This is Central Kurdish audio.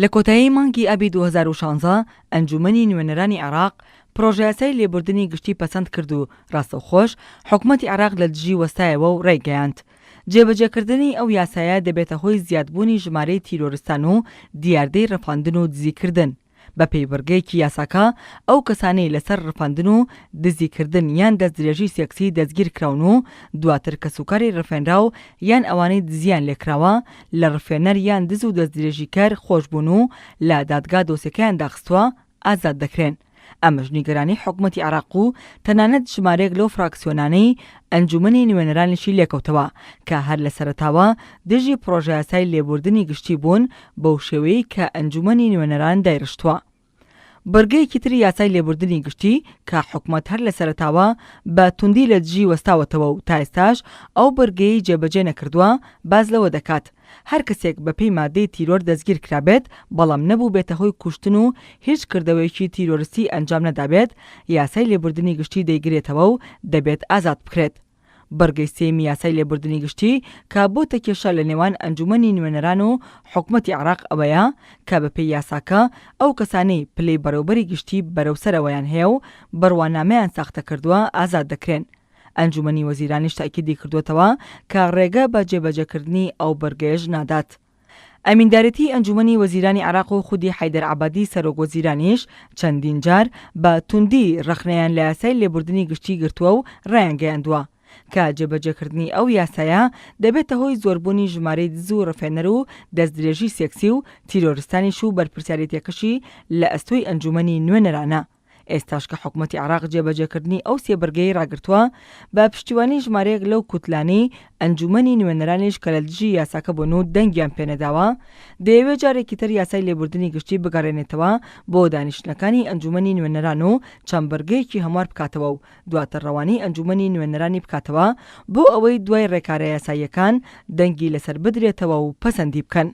لە کۆتایی مانگی ئابی 2016 ئەنجومەنی نوێنەرانی عێراق پرۆژە یاسای لێبوردنی گشتی پەسەند کرد و ڕاستەوخۆش حکوومەتی عێراق لە دژی وەستایەوە و ڕێگەیاند. جێبەجێکردنی ئەو یاسایە دەبێتە هۆی زیادبوونی ژمارەی تیرۆریستان و دیاردەی ڕەفاندن و دزیکردن. بە پەیوەرگەیەکی یاساکە ئەو کەسانەی لەسەر ڕەفاندن و دزیکردن یان دەستدرێژی سێکسی دەستگیر کراون و دواتر کەسوکاری ڕفێنراو یان ئەوانەی دزیان لێکراوە لە ڕفێنەر یان دز و دەستدرێژیکار خۆشبوون و لە دادگا دۆسیەکەیان داخستووە ئازاد دەکرێن. ئەمەش نیگەرانی حکوومەتی عێراق و تەنانەت ژمارەیەک لەو فراکسیۆنانەی ئەنجومەنی نوێنەرانیشی لێکەوتەوە کە هەر لە سەرەتاوە دژی پرۆژە یاسای لێبوردنی گشتی بوون بەو شێوەیەی کە ئەنجومەنی نوێنەران دایڕشتووە. بەرگەیەکی تری یاسای لێبوردنی گشتی کە حکوومەت هەر لە سەرەتاوە بە توندی لە دژی وەستاوەتەوە و تا ئێستاش ئەو بەرگەیەی جێبەجێ نەکردووە باز لەوە دەکات هەر کەسێک بەپێی مادەی تیرۆر دەستگیر کرابێت بەڵام نەبوو بێتە هۆی کوشتن و هیچ کردەوەیەکی تیرۆریستی ئەنجام نەدابێت یاسای لێبوردنی گشتی دەیگرێتەوە و دەبێت ئازاد بکرێت. بەرگەی سێمی یاسای لێبوردنی گشتی کە بۆتە کێشە لە نێوان ئەنجومەنی نوێنەران و حکوومەتی عێراق ئەوەیە کە بەپێی یاساکە ئەو کەسانەی پلەی بەڕێوەبەری گشتی بەرەوسەرەوەیان هەیە و بڕوانامەیان ساختە کردووە ئازاد دەکرێن. ئەنجومەنی وەزیرانیش تاکیدی کردوێتەوە کە ڕێگە بە جێبەجێکردنی ئەو بەرگەیەش نادات. ئەمیندارەتی ئەنجومەنی وەزیرانی عێراق و خودی حەیدەر عەبادی سەرۆک وەزیرانیش چەندین جار بە توندی ڕەخنەیان لە یاسای لێبوردنی گشتی گرتووە و ڕایان گەیاندووە کە جێبەجێکردنی ئەو یاسایە دەبێتە هۆی زۆربوونی ژمارەی دز و ڕفێنەر و دەستدرێژی سێکسی و تیرۆریستانیش و بەرپرسیارەتیەکەشی لە ئەستۆی ئەنجومەنی نوێنەرانە. ئێستاش کە حکوومەتی عێراق جێبەجێکردنی ئەو سێ بەرگەی ڕاگرتووە بە پشتیوانی ژمارەیەک لەو کوتلانەی ئەنجومەنی نوێنەرانیش کە لە دژی یاساکە بوون و دەنگیان پێنەداوە دەیەوێت جارێکی تر یاسای لێبوردنی گشتی بگەڕێنێتەوە بۆ دانیشتنەکانی ئەنجومەنی نوێنەران و چەند بەرگەیەکی هەموار بکاتەوە و دواتر ڕەوانی ئەنجومەنی نوێنەرانی بکاتەوە بۆ ئەوەی دوای ڕێکارە یاساییەکان دەنگی لەسەر بدرێتەوە و پەسەندی بکەن.